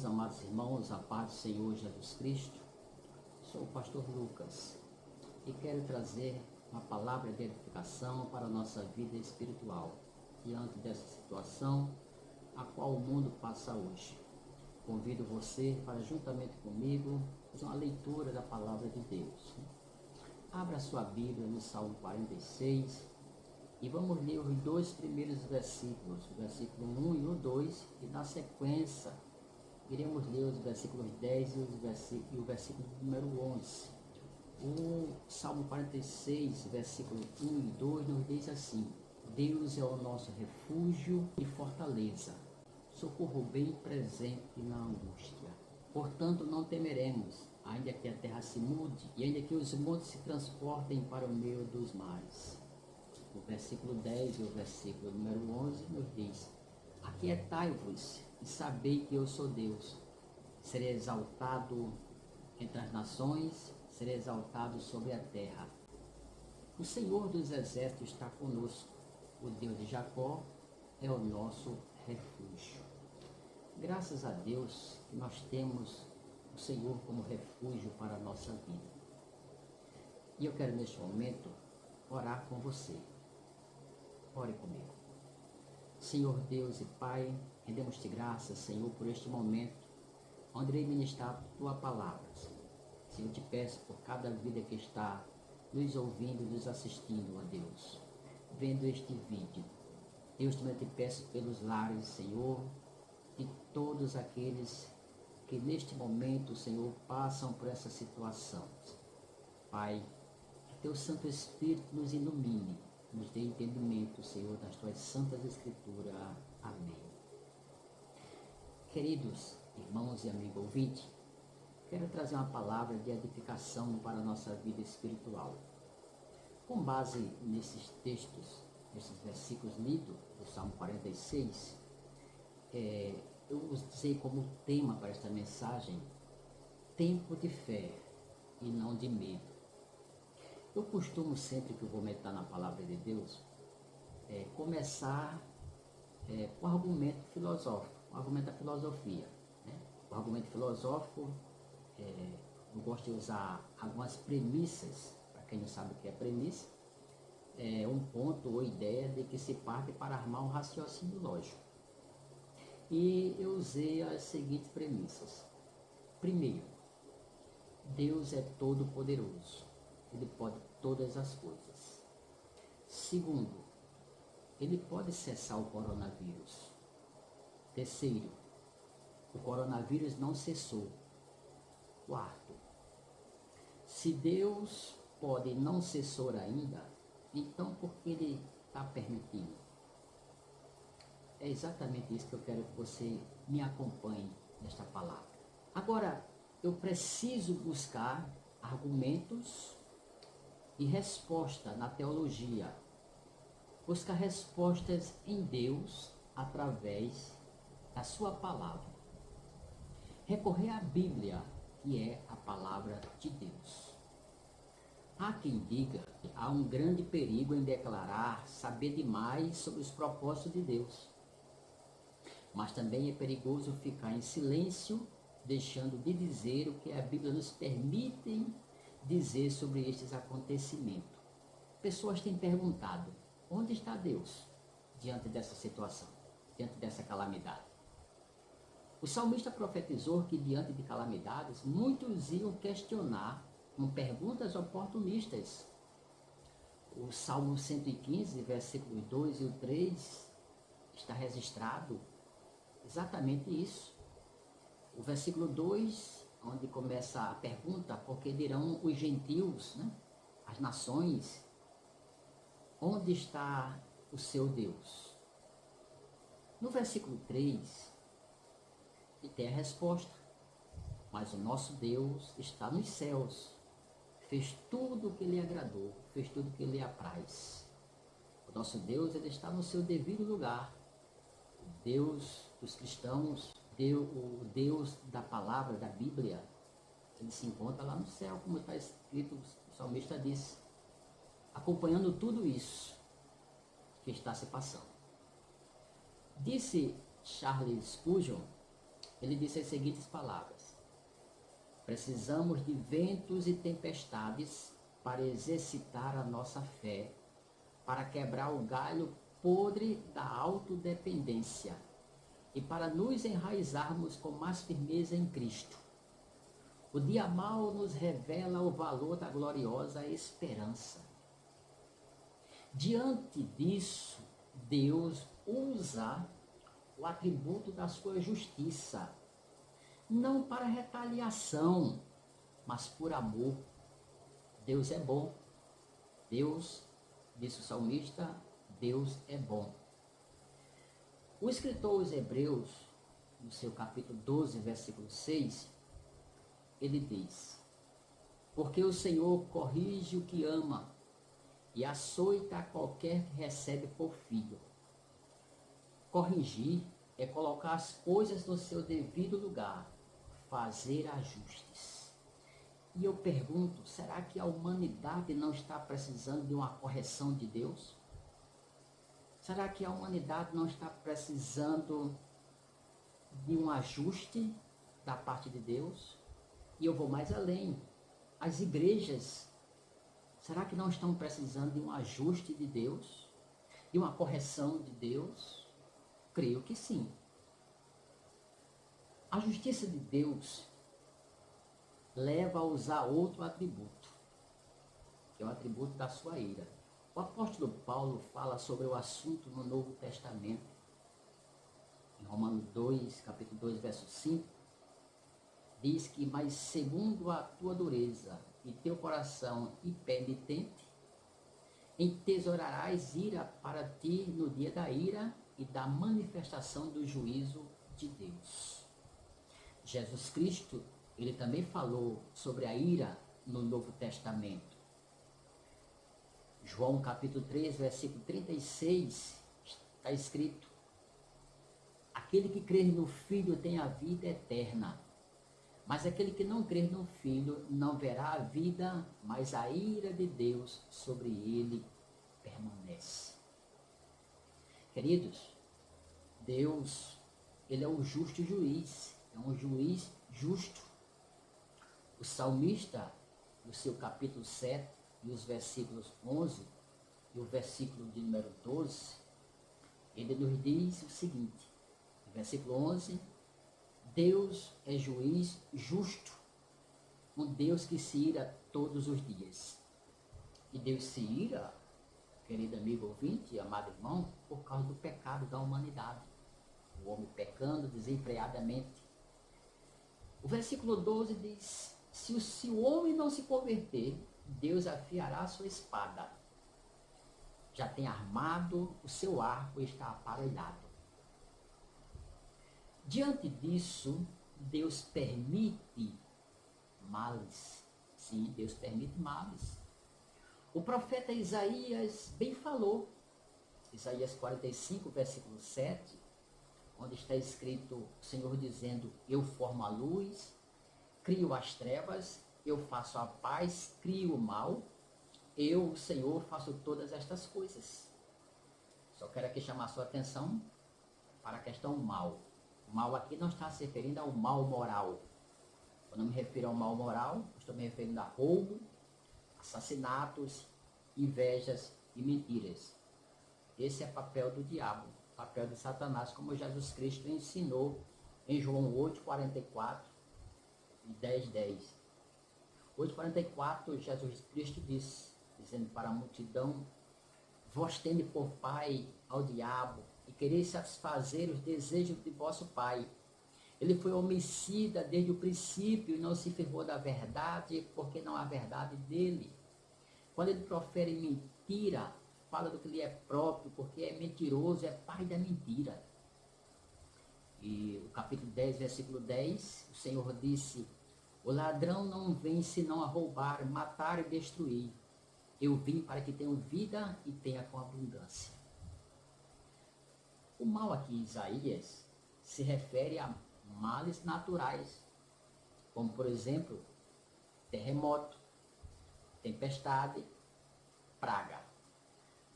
meus amados irmãos, a paz do Senhor Jesus Cristo. Sou o pastor Lucas e quero trazer uma palavra de edificação para a nossa vida espiritual, diante dessa situação a qual o mundo passa hoje. Convido você para, juntamente comigo, fazer uma leitura da palavra de Deus. Abra sua Bíblia no Salmo 46 e vamos ler os dois primeiros versículos, o versículo 1 e o 2, e na sequência iremos ler os versículos 10 e o versículo número 11. O Salmo 46, versículo 1 e 2 nos diz assim: Deus é o nosso refúgio e fortaleza, socorro bem presente na angústia. Portanto, não temeremos, ainda que a terra se mude, e ainda que os montes se transportem para o meio dos mares. O versículo 10 e o versículo número 11 nos diz: Aquietai-vos e sabei que eu sou Deus. Serei exaltado entre as nações, serei exaltado sobre a terra. O Senhor dos exércitos está conosco. O Deus de Jacó é o nosso refúgio. Graças a Deus que nós temos o Senhor como refúgio para a nossa vida. E eu quero neste momento orar com você. Ore comigo. Senhor Deus e Pai, rendemos-te graças, Senhor, por este momento, onde irei ministrar a Tua palavra. Senhor, te peço por cada vida que está nos ouvindo, nos assistindo, ó Deus, vendo este vídeo. Deus, também te peço pelos lares, Senhor, de todos aqueles que neste momento, Senhor, passam por essa situação. Pai, que Teu Santo Espírito nos ilumine, nos dê entendimento, Senhor, das Tuas santas Escrituras. Amém. Queridos irmãos e amigos ouvintes, quero trazer uma palavra de edificação para a nossa vida espiritual. Com base nesses textos, nesses versículos lidos do Salmo 46, eu usei como tema para esta mensagem: tempo de fé e não de medo. Eu costumo, sempre que eu vou meditar na palavra de Deus, começar com argumento filosófico, com argumento da filosofia. Né? O argumento filosófico, eu gosto de usar algumas premissas. Para quem não sabe o que é premissa, é um ponto ou ideia de que se parte para armar um raciocínio lógico. E eu usei as seguintes premissas. Primeiro, Deus é todo poderoso. Ele pode todas as coisas. Segundo, Ele pode cessar o coronavírus. Terceiro, o coronavírus não cessou. Quarto, se Deus pode e não cessou ainda, então por que Ele está permitindo? É exatamente isso que eu quero que você me acompanhe nesta palavra. Agora, eu preciso buscar argumentos e resposta na teologia. Buscar respostas em Deus através da sua palavra. Recorrer à Bíblia, que é a palavra de Deus. Há quem diga que há um grande perigo em declarar saber demais sobre os propósitos de Deus. Mas também é perigoso ficar em silêncio, deixando de dizer o que a Bíblia nos permite dizer sobre estes acontecimentos. Pessoas têm perguntado: onde está Deus diante dessa situação, diante dessa calamidade? O salmista profetizou que diante de calamidades, muitos iam questionar com perguntas oportunistas. O Salmo 115, versículos 2 e o 3, está registrado exatamente isso. O versículo 2, onde começa a pergunta: por que dirão os gentios, né? As nações, onde está o seu Deus? No versículo 3, tem a resposta: mas o nosso Deus está nos céus, fez tudo o que lhe agradou, fez tudo o que lhe apraz. O nosso Deus, ele está no seu devido lugar. O Deus dos cristãos, o Deus da palavra, da Bíblia, ele se encontra lá no céu, como está escrito, o salmista disse, acompanhando tudo isso que está se passando. Disse Charles Spurgeon, ele disse as seguintes palavras: precisamos de ventos e tempestades para exercitar a nossa fé, para quebrar o galho podre da autodependência e para nos enraizarmos com mais firmeza em Cristo. O dia mau nos revela o valor da gloriosa esperança. Diante disso, Deus usa o atributo da sua justiça, não para retaliação, mas por amor. Deus é bom. Deus, disse o salmista, Deus é bom. O escritor aos Hebreus, no seu capítulo 12, versículo 6, ele diz: porque o Senhor corrige o que ama e açoita a qualquer que recebe por filho. Corrigir é colocar as coisas no seu devido lugar, fazer ajustes. E eu pergunto, será que a humanidade não está precisando de uma correção de Deus? Será que a humanidade não está precisando de um ajuste da parte de Deus? E eu vou mais além. As igrejas, será que não estão precisando de um ajuste de Deus? De uma correção de Deus? Creio que sim. A justiça de Deus leva a usar outro atributo, que é o atributo da sua ira. O apóstolo Paulo fala sobre o assunto no Novo Testamento. Em Romanos 2, capítulo 2, verso 5, diz que, mas segundo a tua dureza e teu coração impenitente, entesourarás ira para ti no dia da ira e da manifestação do juízo de Deus. Jesus Cristo, ele também falou sobre a ira no Novo Testamento. João capítulo 3, versículo 36, está escrito: aquele que crê no Filho tem a vida eterna, mas aquele que não crê no Filho não verá a vida, mas a ira de Deus sobre ele permanece. Queridos, Deus, ele é o justo juiz, é um juiz justo. O salmista, no seu capítulo 7, e os versículos 11 e o versículo de número 12, ele nos diz o seguinte, no versículo 11, Deus é juiz justo, um Deus que se ira todos os dias. E Deus se ira, querido amigo ouvinte, amado irmão, por causa do pecado da humanidade. O homem pecando desenfreadamente. O versículo 12 diz: se o homem não se converter, Deus afiará a sua espada. Já tem armado o seu arco e está aparelhado. Diante disso, Deus permite males. Sim, Deus permite males. O profeta Isaías bem falou. Isaías 45, versículo 7, onde está escrito o Senhor dizendo: eu formo a luz, crio as trevas, eu faço a paz, crio o mal, eu, o Senhor, faço todas estas coisas. Só quero aqui chamar a sua atenção para a questão mal. O mal aqui não está se referindo ao mal moral. Quando eu me refiro ao mal moral, estou me referindo a roubo, assassinatos, invejas e mentiras. Esse é papel do diabo, papel de Satanás, como Jesus Cristo ensinou em João 8, 44 e 10, 10. 8,44, Jesus Cristo disse, dizendo para a multidão: vós tende por pai ao diabo e quereis satisfazer os desejos de vosso pai. Ele foi homicida desde o princípio e não se firmou da verdade, porque não há verdade dele. Quando ele profere mentira, fala do que lhe é próprio, porque é mentiroso, é pai da mentira. E o capítulo 10, versículo 10, o Senhor disse: o ladrão não vem senão a roubar, matar e destruir. Eu vim para que tenham vida e tenha com abundância. O mal aqui em Isaías se refere a males naturais, como por exemplo, terremoto, tempestade, praga.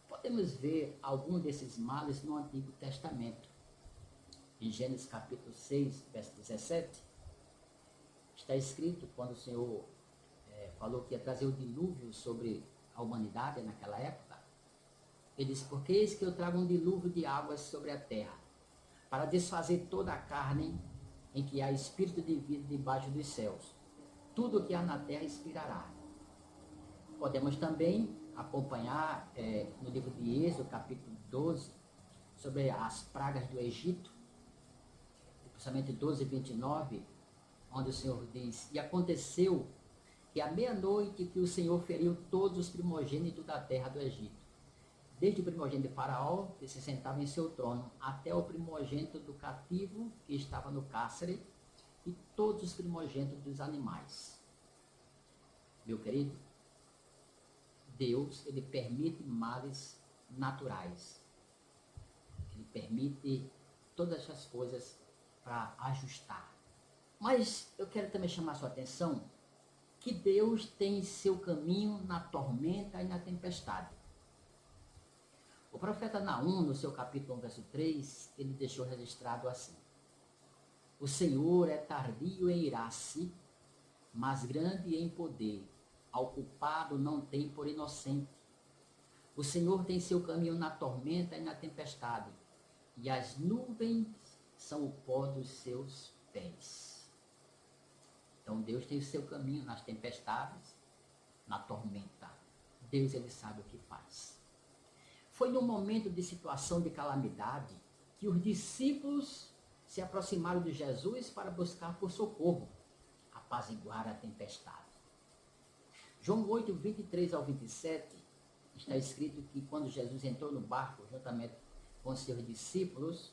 Podemos ver alguns desses males no Antigo Testamento. Em Gênesis capítulo 6, verso 17, está escrito, quando o Senhor falou que ia trazer o dilúvio sobre a humanidade naquela época, ele disse, porque eis que eu trago um dilúvio de águas sobre a terra, para desfazer toda a carne em que há espírito de vida debaixo dos céus. Tudo o que há na terra expirará. Podemos também acompanhar no livro de Êxodo, capítulo 12, sobre as pragas do Egito, principalmente 12 e 29, onde o Senhor diz, e aconteceu que à meia-noite que o Senhor feriu todos os primogênitos da terra do Egito, desde o primogênito de Faraó, que se sentava em seu trono, até o primogênito do cativo, que estava no cárcere, e todos os primogênitos dos animais. Meu querido, Deus, ele permite males naturais. Ele permite todas essas coisas para ajustar. Mas eu quero também chamar a sua atenção que Deus tem seu caminho na tormenta e na tempestade. O profeta Naum, no seu capítulo 1, verso 3, ele deixou registrado assim: o Senhor é tardio em irar-se, mas grande em poder. Ao culpado não tem por inocente. O Senhor tem seu caminho na tormenta e na tempestade, e as nuvens são o pó dos seus pés. Então Deus tem o seu caminho nas tempestades, na tormenta. Deus, ele sabe o que faz. Foi num momento de situação de calamidade que os discípulos se aproximaram de Jesus para buscar por socorro, apaziguar a tempestade. João 8, 23 ao 27, está escrito que quando Jesus entrou no barco, juntamente com seus discípulos,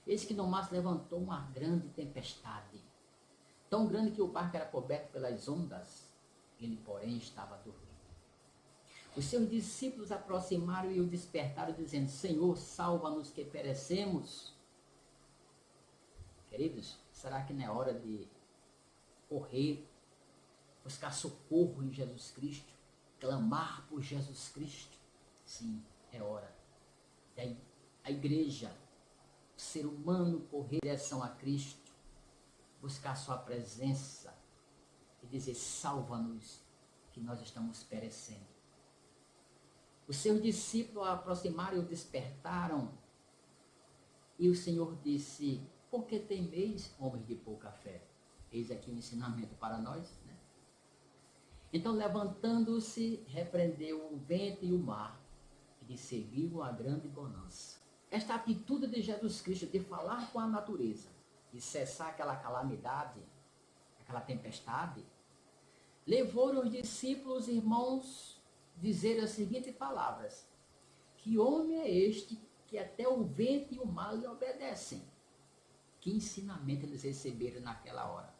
eis que no mar se levantou uma grande tempestade, tão grande que o barco era coberto pelas ondas, ele, porém, estava dormindo. Os seus discípulos aproximaram e o despertaram, dizendo, Senhor, salva-nos que perecemos. Queridos, será que não é hora de correr, buscar socorro em Jesus Cristo, clamar por Jesus Cristo? Sim, é hora. A igreja, o ser humano correr em direção a Cristo, buscar sua presença e dizer, salva-nos que nós estamos perecendo. Os seus discípulos aproximaram e o despertaram, e o Senhor disse, por que temeis, homens de pouca fé? Eis aqui um ensinamento para nós, né? Então, levantando-se, repreendeu o vento e o mar, e lhe serviu a grande bonança. Esta atitude de Jesus Cristo de falar com a natureza, de cessar aquela calamidade, aquela tempestade, levou os discípulos, irmãos, dizer as seguintes palavras: que homem é este que até o vento e o mar lhe obedecem? Que ensinamento eles receberam naquela hora?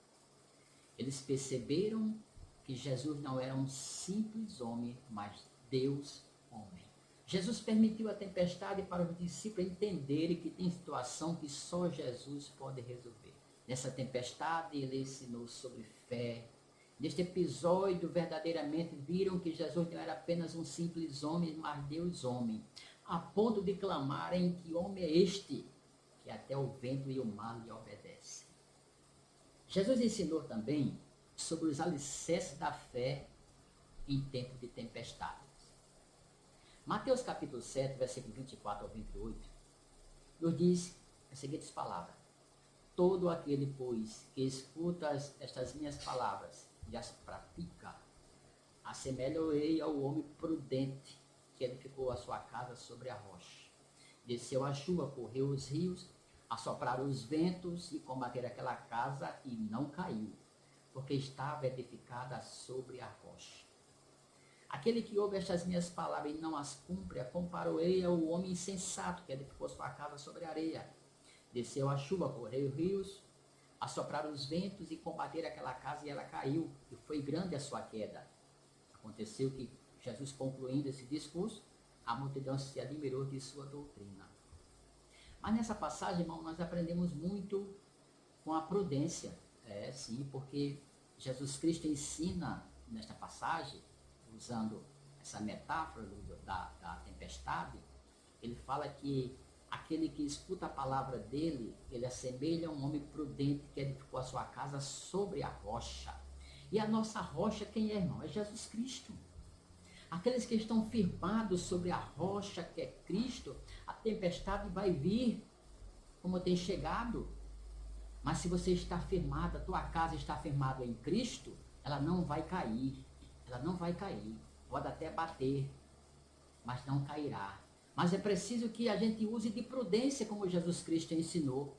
Eles perceberam que Jesus não era um simples homem, mas Deus homem. Jesus permitiu a tempestade para os discípulos entenderem que tem situação que só Jesus pode resolver. Nessa tempestade ele ensinou sobre fé. Neste episódio, verdadeiramente viram que Jesus não era apenas um simples homem, mas Deus homem, a ponto de clamarem que homem é este, que até o vento e o mar lhe obedecem. Jesus ensinou também sobre os alicerces da fé em tempo de tempestades. Mateus capítulo 7, versículo 24 ao 28, nos diz as seguintes palavras: todo aquele, pois, que escuta estas minhas palavras e as pratica, assemelho-ei ao homem prudente que edificou a sua casa sobre a rocha. Desceu a chuva, correu os rios, assopraram os ventos e combateram aquela casa e não caiu, porque estava edificada sobre a rocha. Aquele que ouve estas minhas palavras e não as cumpre, comparou-ei ao homem insensato que edificou sua casa sobre a areia. Desceu a chuva, correu os rios, assopraram os ventos e combateram aquela casa e ela caiu, e foi grande a sua queda. Aconteceu que Jesus, concluindo esse discurso, a multidão se admirou de sua doutrina. Mas nessa passagem, irmão, nós aprendemos muito com a prudência. Sim, porque Jesus Cristo ensina nesta passagem, usando essa metáfora da tempestade, ele fala que aquele que escuta a palavra dele, ele assemelha a um homem prudente que edificou a sua casa sobre a rocha. E a nossa rocha, quem é, irmão? É Jesus Cristo. Aqueles que estão firmados sobre a rocha que é Cristo, a tempestade vai vir, como tem chegado. Mas se você está firmado, a tua casa está firmada em Cristo, ela não vai cair. Ela não vai cair. Pode até bater, mas não cairá. Mas é preciso que a gente use de prudência, como Jesus Cristo ensinou.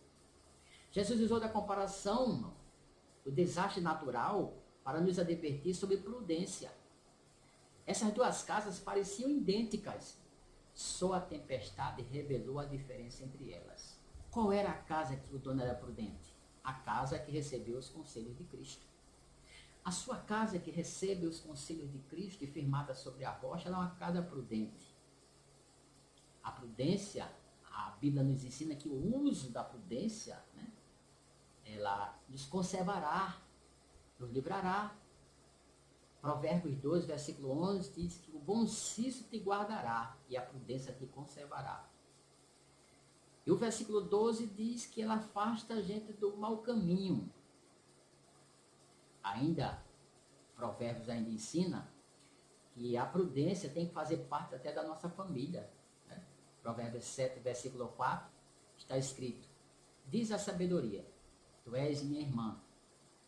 Jesus usou da comparação do desastre natural para nos advertir sobre prudência. Essas duas casas pareciam idênticas. Só a tempestade revelou a diferença entre elas. Qual era a casa que o dono era prudente? A casa que recebeu os conselhos de Cristo. A sua casa que recebe os conselhos de Cristo e firmada sobre a rocha, ela é uma casa prudente. A prudência, a Bíblia nos ensina que o uso da prudência, né, ela nos conservará, nos livrará. Provérbios 2, versículo 11, diz que o bom senso te guardará e a prudência te conservará. E o versículo 12 diz que ela afasta a gente do mau caminho. Ainda, Provérbios ainda ensina que a prudência tem que fazer parte até da nossa família. Né? Provérbios 7, versículo 4, está escrito: diz a sabedoria, tu és minha irmã,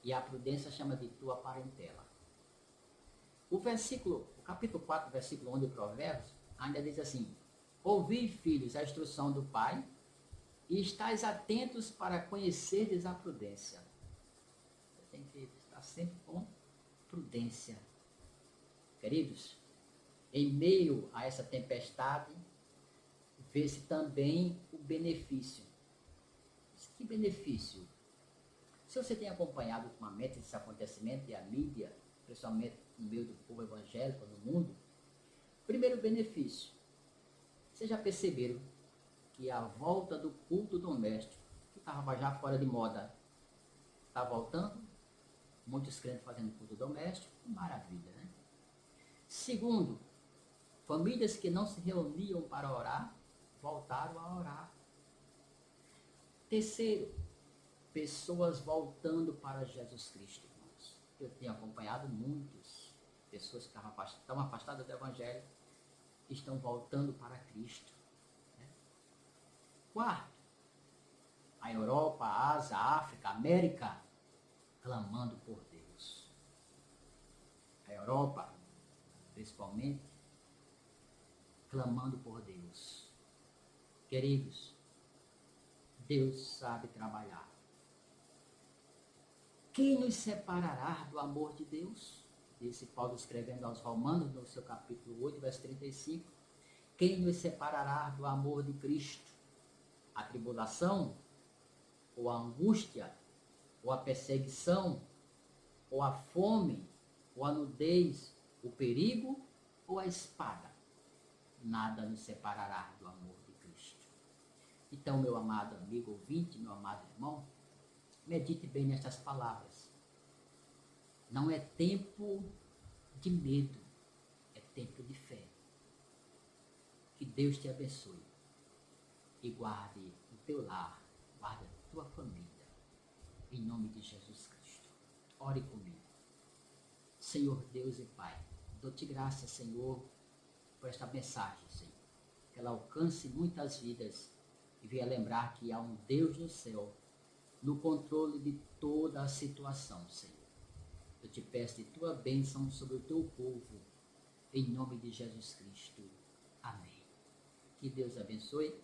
e a prudência chama de tua parentela. O capítulo 4, versículo 1 de Provérbios, ainda diz assim: ouvi, filhos, a instrução do pai, e estais atentos para conhecerdes a prudência. Você tem que estar sempre com prudência. Queridos, em meio a essa tempestade, vê-se também o benefício. Que benefício? Se você tem acompanhado ultimamente esse acontecimento e a mídia, principalmente no meio do povo evangélico no mundo, primeiro benefício. Vocês já perceberam que a volta do culto doméstico, que estava já fora de moda, está voltando? Muitos crentes fazendo culto doméstico, maravilha, né? Segundo, famílias que não se reuniam para orar, voltaram a orar. Terceiro, pessoas voltando para Jesus Cristo, irmãos. Eu tenho acompanhado muitas pessoas que estão afastadas do Evangelho, estão voltando para Cristo. Né? Quarto, a Europa, a Ásia, a África, a América, clamando por Deus. A Europa, principalmente, clamando por Deus. Queridos, Deus sabe trabalhar. Quem nos separará do amor de Deus? Disse Paulo escrevendo aos Romanos, no seu capítulo 8, verso 35. Quem nos separará do amor de Cristo? A tribulação? Ou a angústia? Ou a perseguição? Ou a fome? Ou a nudez? O perigo? Ou a espada? Nada nos separará do amor de Cristo. Então, meu amado amigo ouvinte, meu amado irmão, medite bem nestas palavras. Não é tempo de medo, é tempo de fé. Que Deus te abençoe e guarde o teu lar, guarde a tua família, em nome de Jesus Cristo. Ore comigo. Senhor Deus e Pai, dou-te graças, Senhor, por esta mensagem, Senhor. Que ela alcance muitas vidas e venha lembrar que há um Deus no céu, no controle de toda a situação, Senhor. Eu te peço de tua bênção sobre o teu povo, em nome de Jesus Cristo. Amém. Que Deus abençoe